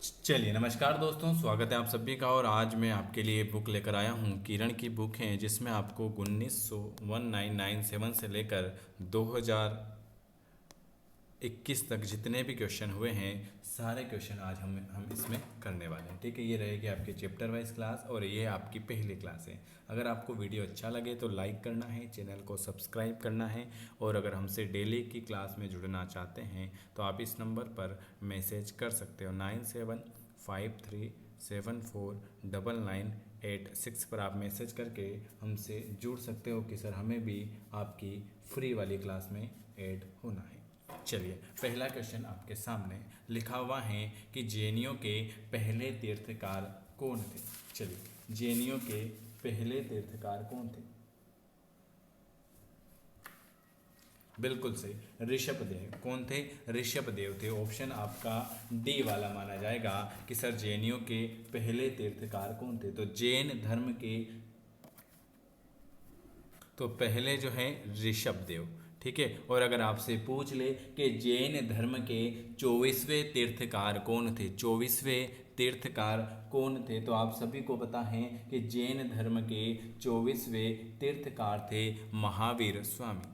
चलिए नमस्कार दोस्तों, स्वागत है आप सभी का। और आज मैं आपके लिए बुक लेकर आया हूँ। किरण की बुक है जिसमें आपको 1997 से लेकर 2021 तक जितने भी क्वेश्चन हुए हैं सारे क्वेश्चन आज हम इसमें करने वाले हैं। ठीक है, ये रहेगी आपकी चैप्टर वाइज क्लास और ये आपकी पहली क्लास है। अगर आपको वीडियो अच्छा लगे तो लाइक करना है, चैनल को सब्सक्राइब करना है। और अगर हमसे डेली की क्लास में जुड़ना चाहते हैं तो आप इस नंबर पर मैसेज कर सकते हो 9753749986 पर आप मैसेज करके हमसे जुड़ सकते हो कि सर हमें भी आपकी फ्री वाली क्लास में ऐड होना है। चलिए, पहला क्वेश्चन आपके सामने लिखा हुआ है कि जैनियों के पहले तीर्थकार कौन थे। चलिए, जैनियों के पहले तीर्थकार कौन थे? बिल्कुल सही, ऋषभदेव। कौन थे? ऋषभदेव थे। ऑप्शन आपका डी वाला माना जाएगा कि सर जैनियों के पहले तीर्थकार कौन थे। तो जैन धर्म के तो पहले जो है ऋषभदेव। ठीक है, और अगर आपसे पूछ ले कि जैन धर्म के 24वें तीर्थकार कौन थे, 24वें तीर्थकार कौन थे, तो आप सभी को पता है कि जैन धर्म के 24वें तीर्थकार थे महावीर स्वामी।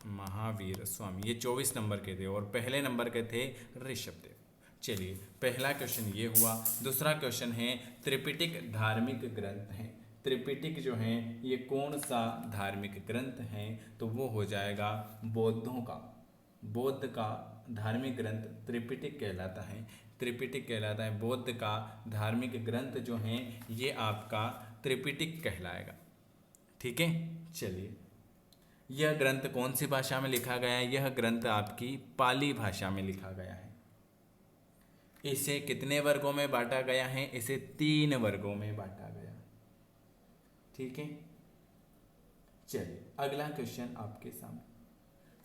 महावीर स्वामी ये 24 नंबर के थे और पहले नंबर के थे ऋषभदेव। चलिए, पहला क्वेश्चन ये हुआ। दूसरा क्वेश्चन है त्रिपिटक धार्मिक ग्रंथ है। त्रिपिटक जो है ये कौन सा धार्मिक ग्रंथ है? तो वो हो जाएगा बौद्धों का। बौद्ध का धार्मिक ग्रंथ त्रिपिटक कहलाता है। त्रिपिटक कहलाता है। बौद्ध का धार्मिक ग्रंथ जो है ये आपका त्रिपिटक कहलाएगा। ठीक है, चलिए, यह ग्रंथ कौन सी भाषा में लिखा गया है? यह ग्रंथ आपकी पाली भाषा में लिखा गया है। इसे कितने वर्गों में बांटा गया है? इसे 3 वर्गों में बांटा गया। ठीक है, चलिए अगला क्वेश्चन आपके सामने।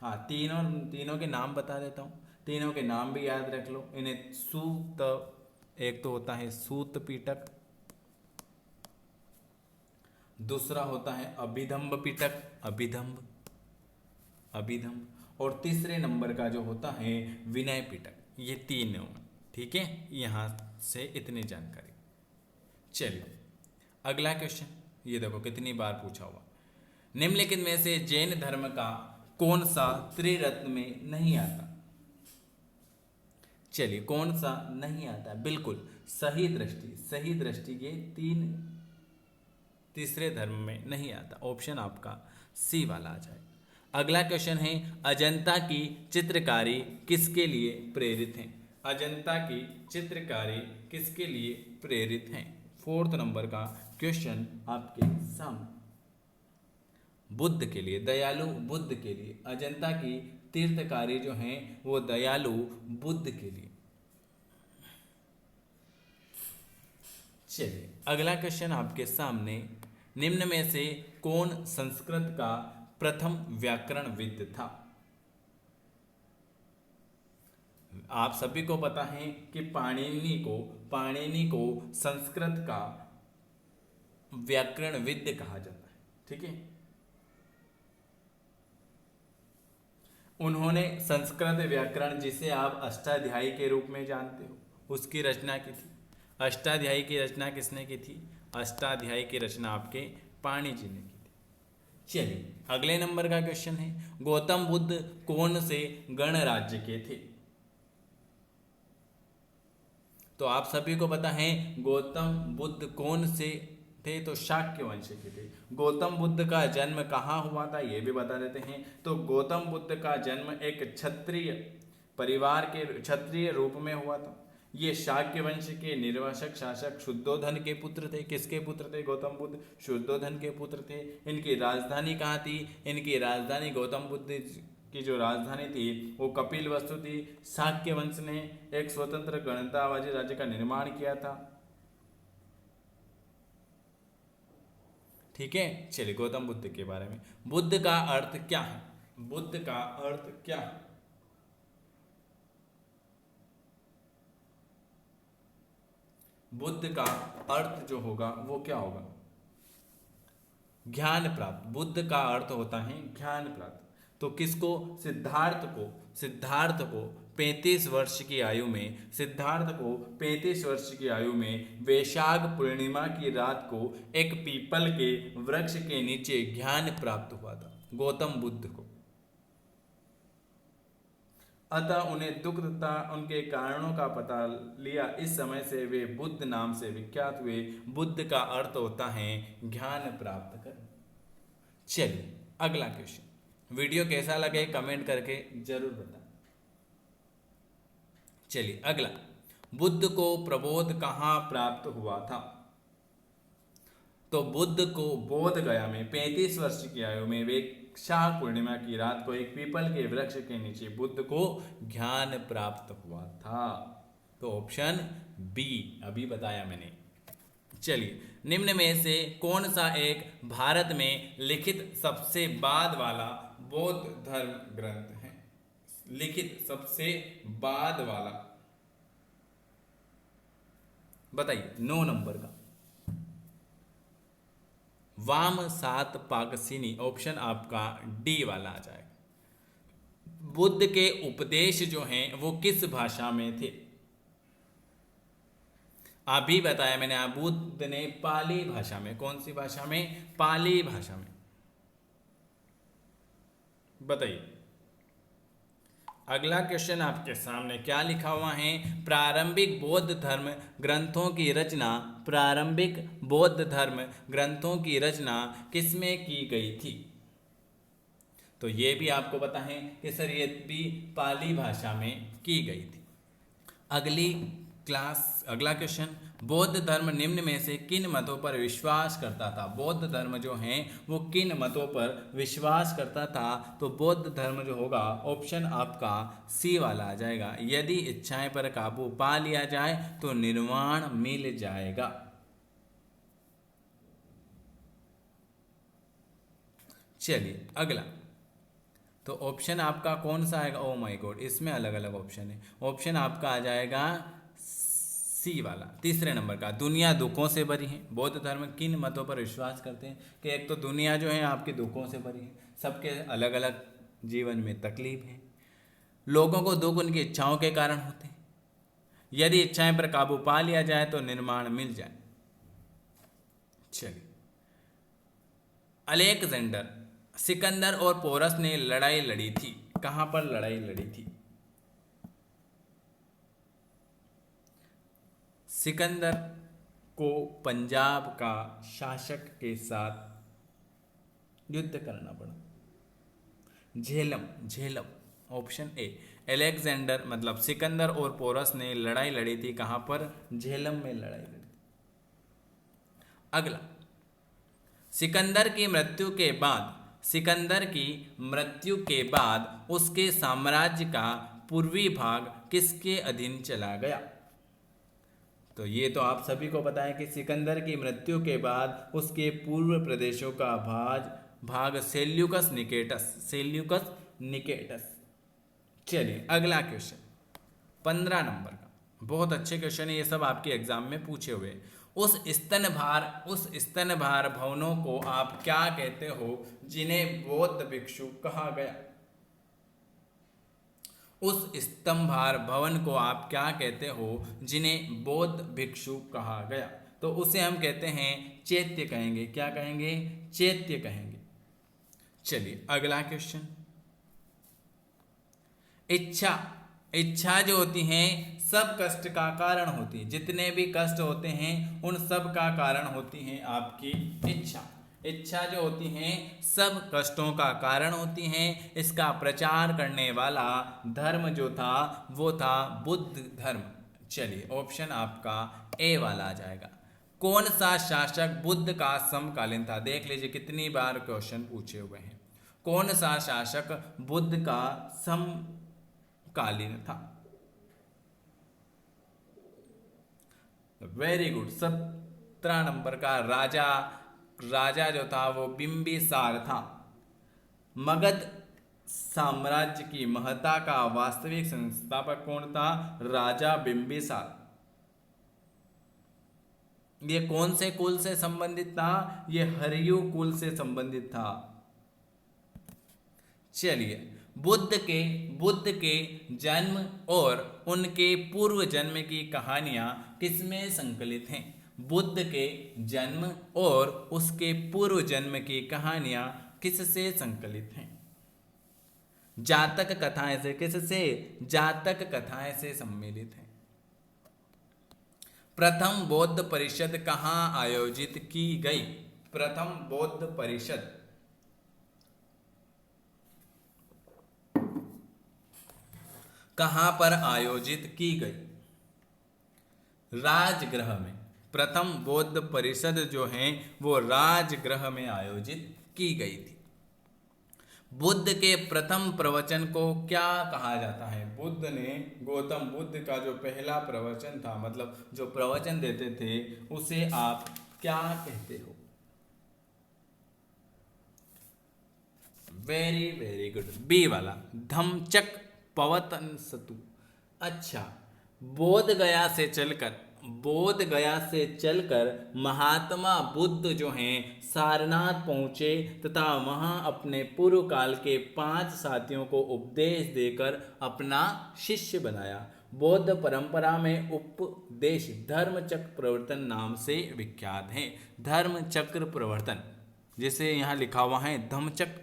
हाँ, तीनों के नाम बता देता हूँ। तीनों के नाम भी याद रख लो इन्हें। एक तो होता है सूत पीटक, दूसरा होता है अभिधम्ब पीटक, अभिधम्ब, और तीसरे नंबर का जो होता है विनय पिटक। ये तीनों। ठीक है, यहां से इतनी जानकारी। चलिए अगला क्वेश्चन, ये देखो कितनी बार पूछा हुआ। निम्नलिखित में से जैन धर्म का कौन सा त्रिरत्न में नहीं आता? चलिए, कौन सा नहीं आता? बिल्कुल सही दृष्टि। सही दृष्टि ये तीसरे धर्म में नहीं आता। ऑप्शन आपका सी वाला आ जाए। अगला क्वेश्चन है अजंता की चित्रकारी किसके लिए प्रेरित है? अजंता की चित्रकारी किसके लिए प्रेरित है? 4th नंबर का क्वेश्चन आपके सामने। बुद्ध के लिए, दयालु बुद्ध के लिए। अजंता की तीर्थकारी जो हैं वो दयालु बुद्ध के लिए। चलिए अगला क्वेश्चन आपके सामने। निम्न में से कौन संस्कृत का प्रथम व्याकरणविद था? आप सभी को पता है कि पाणिनि को संस्कृत का व्याकरणविद कहा जाता है। ठीक है, उन्होंने संस्कृत व्याकरण, जिसे आप अष्टाध्यायी के रूप में जानते हो, उसकी रचना की थी। अष्टाध्यायी की रचना किसने की थी? अष्टाध्यायी की रचना आपके पाणि जी ने की थी। चलिए अगले नंबर का क्वेश्चन है गौतम बुद्ध कौन से गणराज्य के थे? तो आप सभी को पता है गौतम बुद्ध कौन से थे? तो शाक्य वंश के थे। गौतम बुद्ध का जन्म कहाँ हुआ था ये भी बता देते हैं। तो गौतम बुद्ध का जन्म एक क्षत्रिय परिवार के क्षत्रिय रूप में हुआ था। ये शाक्य वंश के निर्वासक शासक शुद्धोधन के पुत्र थे। किसके पुत्र थे गौतम बुद्ध? शुद्धोधन के पुत्र थे। इनकी राजधानी कहाँ थी? इनकी राजधानी, गौतम बुद्ध की जो राजधानी थी वो कपिलवस्तु थी। शाक्य वंश ने एक स्वतंत्र गणतंत्रवादी राज्य का निर्माण किया था। ठीक है, चलिए गौतम बुद्ध के बारे में। बुद्ध का अर्थ क्या है? बुद्ध का अर्थ क्या है? बुद्ध का अर्थ जो होगा वो क्या होगा? ज्ञान प्राप्त। बुद्ध का अर्थ होता है ज्ञान प्राप्त। तो किसको? सिद्धार्थ को 35 वर्ष की आयु में, सिद्धार्थ को 35 वर्ष की आयु में वैशाख पूर्णिमा की रात को एक पीपल के वृक्ष के नीचे ज्ञान प्राप्त हुआ था, गौतम बुद्ध को। अतः उन्हें दुख तथा उनके कारणों का पता लिया। इस समय से वे बुद्ध नाम से विख्यात हुए। बुद्ध का अर्थ होता है ज्ञान प्राप्त कर। चलिए अगला क्वेश्चन। वीडियो कैसा लगे कमेंट करके जरूर बताएं। चलिए अगला, बुद्ध को प्रबोध कहाँ प्राप्त हुआ था? तो बुद्ध को बोध गया में 35 वर्ष की आयु में वैशाख पूर्णिमा की रात को एक पीपल के वृक्ष के नीचे बुद्ध को ज्ञान प्राप्त हुआ था। तो ऑप्शन बी अभी बताया मैंने। चलिए, निम्न में से कौन सा एक भारत में लिखित सबसे बाद वाला बौद्ध धर्म ग्रंथ है? लिखित सबसे बाद वाला बताइए। 9 नंबर का वाम सात पाकसिनी, ऑप्शन आपका डी वाला आ जाएगा। बुद्ध के उपदेश जो हैं वो किस भाषा में थे? अभी बताया मैंने, बुद्ध ने पाली भाषा में। कौन सी भाषा में? पाली भाषा में। बताइए अगला क्वेश्चन आपके सामने क्या लिखा हुआ है? प्रारंभिक बौद्ध धर्म ग्रंथों की रचना, प्रारंभिक बौद्ध धर्म ग्रंथों की रचना किसमें की गई थी? तो ये भी आपको पता है कि सर ये भी पाली भाषा में की गई थी। अगला क्वेश्चन, बौद्ध धर्म निम्न में से किन मतों पर विश्वास करता था? बौद्ध धर्म जो है वो किन मतों पर विश्वास करता था? तो बौद्ध धर्म जो होगा ऑप्शन आपका सी वाला आ जाएगा। यदि इच्छाएं पर काबू पा लिया जाए तो निर्वाण मिल जाएगा। चलिए अगला, तो ऑप्शन आपका कौन सा आएगा? ओ माय गॉड, इसमें अलग अलग ऑप्शन है। ऑप्शन आपका आ जाएगा सी वाला, तीसरे नंबर का। दुनिया दुखों से भरी है। बौद्ध धर्म किन मतों पर विश्वास करते हैं? कि एक तो दुनिया जो है आपके दुखों से भरी है, सबके अलग अलग जीवन में तकलीफ है, लोगों को दुख उनकी इच्छाओं के कारण होते हैं, यदि इच्छाएं पर काबू पा लिया जाए तो निर्माण मिल जाए। चलिए, अलेक्जेंडर, सिकंदर और पोरस ने लड़ाई लड़ी थी। कहां पर लड़ाई लड़ी थी? सिकंदर को पंजाब का शासक के साथ युद्ध करना पड़ा। Jhelum option A. अलेक्जेंडर मतलब सिकंदर और पोरस ने लड़ाई लड़ी थी। कहां पर? झेलम में लड़ाई लड़ी थी। अगला, सिकंदर की मृत्यु के बाद उसके साम्राज्य का पूर्वी भाग किसके अधीन चला गया? तो ये तो आप सभी को पता है कि सिकंदर की मृत्यु के बाद उसके पूर्व प्रदेशों का भाग सेल्यूकस निकेटस। चलिए अगला क्वेश्चन 15 नंबर का, बहुत अच्छे क्वेश्चन है ये, सब आपके एग्जाम में पूछे हुए। उस स्तनभार भवनों को आप क्या कहते हो जिन्हें बौद्ध भिक्षु कहा गया? उस स्तंभार भवन को आप क्या कहते हो जिन्हें बौद्ध भिक्षु कहा गया? तो उसे हम कहते हैं चैत्य कहेंगे। क्या कहेंगे? चैत्य कहेंगे। चलिए अगला क्वेश्चन, इच्छा जो होती है सब कष्ट का कारण होती है। जितने भी कष्ट होते हैं उन सब का कारण होती है आपकी इच्छा जो होती हैं सब कष्टों का कारण होती हैं। इसका प्रचार करने वाला धर्म जो था वो था बुद्ध धर्म। चलिए ऑप्शन आपका ए वाला आ जाएगा। कौन सा शासक बुद्ध का समकालीन था? देख लीजिए कितनी बार क्वेश्चन पूछे हुए हैं। कौन सा शासक बुद्ध का समकालीन था? वेरी गुड, 17 नंबर का राजा जो था वो बिंबिसार था। मगध साम्राज्य की महत्ता का वास्तविक संस्थापक कौन था? राजा बिंबिसार। ये कौन से कुल से संबंधित था? ये हर्यु कुल से संबंधित था। चलिए, बुद्ध के जन्म और उनके पूर्व जन्म की कहानियां किसमें संकलित हैं? बुद्ध के जन्म और उसके पूर्व जन्म की कहानियां किससे संकलित हैं? जातक कथाएं से, किससे? जातक कथाएं से सम्मिलित हैं। प्रथम बौद्ध परिषद कहाँ आयोजित की गई? प्रथम बौद्ध परिषद कहाँ पर आयोजित की गई? राजगृह में। प्रथम बौद्ध परिषद जो है वो राजगृह में आयोजित की गई थी। बुद्ध के प्रथम प्रवचन को क्या कहा जाता है? बुद्ध ने, गौतम बुद्ध का जो पहला प्रवचन था, मतलब जो प्रवचन देते थे, उसे आप क्या कहते हो? वेरी वेरी गुड, बी वाला, धम्मचक पवतंसतु। अच्छा, बोध गया से चलकर महात्मा बुद्ध जो हैं सारनाथ पहुँचे तथा वहाँ अपने पूर्व काल के 5 साथियों को उपदेश देकर अपना शिष्य बनाया। बौद्ध परंपरा में उपदेश धर्मचक्र प्रवर्तन नाम से विख्यात है। धर्मचक्र प्रवर्तन, जैसे यहाँ लिखा हुआ है धम्मचक्र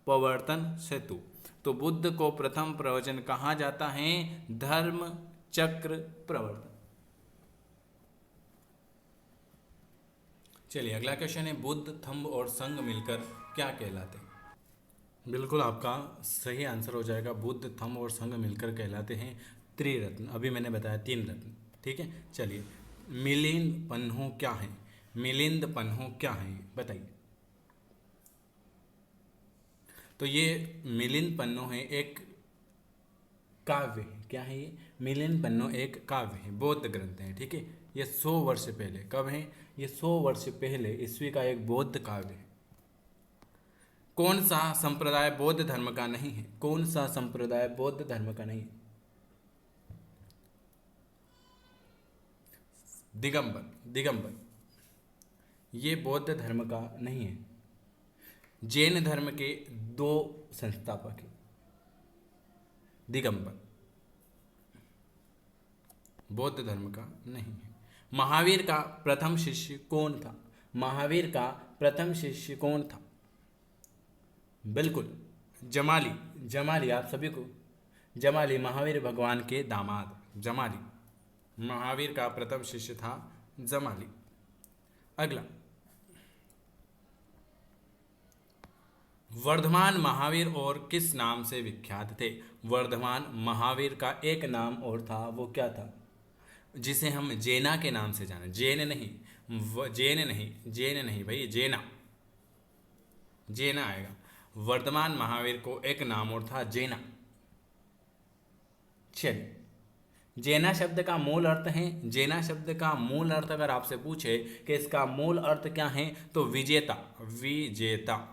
प्रवर्तन सेतु, तो बुद्ध को प्रथम प्रवचन कहा जाता है धर्म चक्र प्रवर्तन। चलिए अगला क्वेश्चन है, बुद्ध, थंब और संघ मिलकर क्या कहलाते हैं? बिल्कुल आपका सही आंसर हो जाएगा, बुद्ध, थंब और संघ मिलकर कहलाते हैं त्रिरत्न। अभी मैंने बताया 3 रत्न, ठीक है। चलिए, मिलिंद पन्हों क्या है? मिलिंद पन्हों क्या है बताइए। तो ये मिलिंद पन्नों है, एक काव्य है। क्या है ये? मिलिंद पन्नों एक काव्य है, बौद्ध ग्रंथ है, ठीक है। ये 100 वर्ष पहले, कब है ये? 100 वर्ष पहले ईस्वी का एक बौद्ध काव्य है। कौन सा संप्रदाय बौद्ध धर्म का नहीं है? कौन सा संप्रदाय बौद्ध धर्म का नहीं है? दिगंबर ये बौद्ध धर्म का नहीं है। जैन धर्म के 2 संस्थापक हैं, दिगंबर बौद्ध धर्म का नहीं है। महावीर का प्रथम शिष्य कौन था? महावीर का प्रथम शिष्य कौन था? बिल्कुल जमाली आप सभी को जमाली, महावीर भगवान के दामाद जमाली, महावीर का प्रथम शिष्य था जमाली। अगला, वर्धमान महावीर और किस नाम से विख्यात थे? वर्धमान महावीर का एक नाम और था, वो क्या था? जिसे हम जेना के नाम से जाने, जैन नहीं भाई, जेना आएगा। वर्धमान महावीर को एक नाम और था, जेना। चलिए, जेना शब्द का मूल अर्थ है, जेना शब्द का मूल अर्थ अगर आपसे पूछे कि इसका मूल अर्थ क्या है, तो विजेता।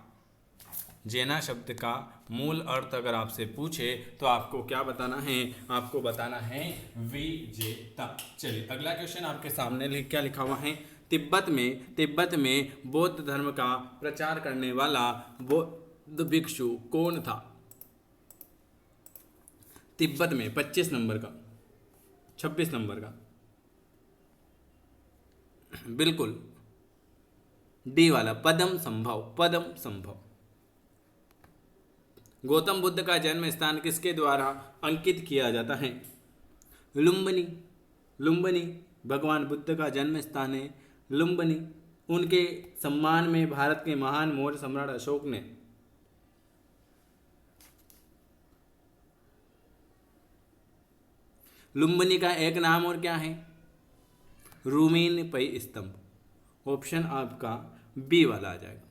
जेना शब्द का मूल अर्थ अगर आपसे पूछे तो आपको क्या बताना है? आपको बताना है विजेता। चलिए अगला क्वेश्चन आपके सामने क्या लिखा हुआ है? तिब्बत में बौद्ध धर्म का प्रचार करने वाला बौद्ध भिक्षु कौन था? तिब्बत में 25 नंबर का, 26 नंबर का, बिल्कुल डी वाला, पदम संभव। गौतम बुद्ध का जन्म स्थान किसके द्वारा अंकित किया जाता है? लुम्बिनी भगवान बुद्ध का जन्म स्थान है लुम्बिनी। उनके सम्मान में भारत के महान मौर्य सम्राट अशोक ने लुम्बिनी का एक नाम और क्या है? रूमीन पई स्तंभ। ऑप्शन आपका बी वाला आ जाएगा।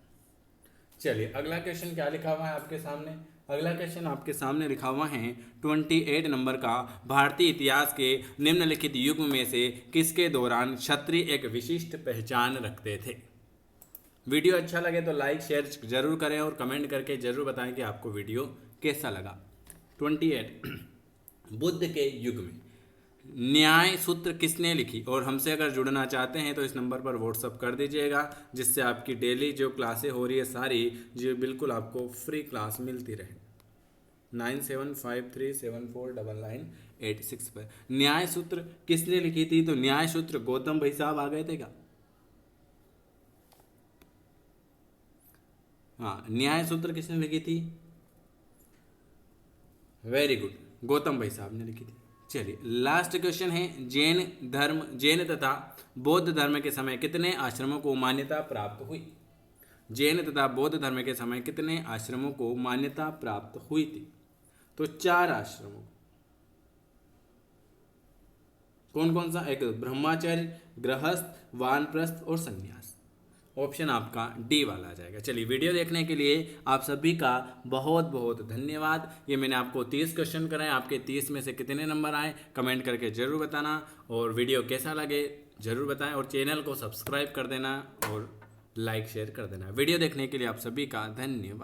चलिए अगला क्वेश्चन क्या लिखा हुआ है आपके सामने? अगला क्वेश्चन आपके सामने लिखा हुआ है 28 नंबर का, भारतीय इतिहास के निम्नलिखित युग में से किसके दौरान क्षत्रिय एक विशिष्ट पहचान रखते थे? वीडियो अच्छा लगे तो लाइक शेयर जरूर करें और कमेंट करके जरूर बताएं कि आपको वीडियो कैसा लगा। 28 बुद्ध के युग में न्याय सूत्र किसने लिखी? और हमसे अगर जुड़ना चाहते हैं तो इस नंबर पर व्हाट्सअप कर दीजिएगा, जिससे आपकी डेली जो क्लासें हो रही है सारी जो बिल्कुल आपको फ्री क्लास मिलती रहे। 9753749986 पर। न्याय सूत्र किसने लिखी थी? तो न्याय सूत्र गौतम भाई साहब आ गए थे क्या? हाँ, न्याय सूत्र किसने लिखी थी? वेरी गुड, गौतम भाई साहब ने लिखी थी। चलिए लास्ट क्वेश्चन है, जैन तथा बौद्ध धर्म के समय कितने आश्रमों को मान्यता प्राप्त हुई? जैन तथा बौद्ध धर्म के समय कितने आश्रमों को मान्यता प्राप्त हुई थी? तो 4 आश्रमों। कौन कौन सा? एक ब्रह्मचर्य, गृहस्थ, वानप्रस्थ और संन्यास। ऑप्शन आपका डी वाला आ जाएगा। चलिए वीडियो देखने के लिए आप सभी का बहुत बहुत धन्यवाद। ये मैंने आपको 30 क्वेश्चन कराए, आपके 30 में से कितने नंबर आए कमेंट करके ज़रूर बताना, और वीडियो कैसा लगे ज़रूर बताएं, और चैनल को सब्सक्राइब कर देना और लाइक शेयर कर देना। वीडियो देखने के लिए आप सभी का धन्यवाद।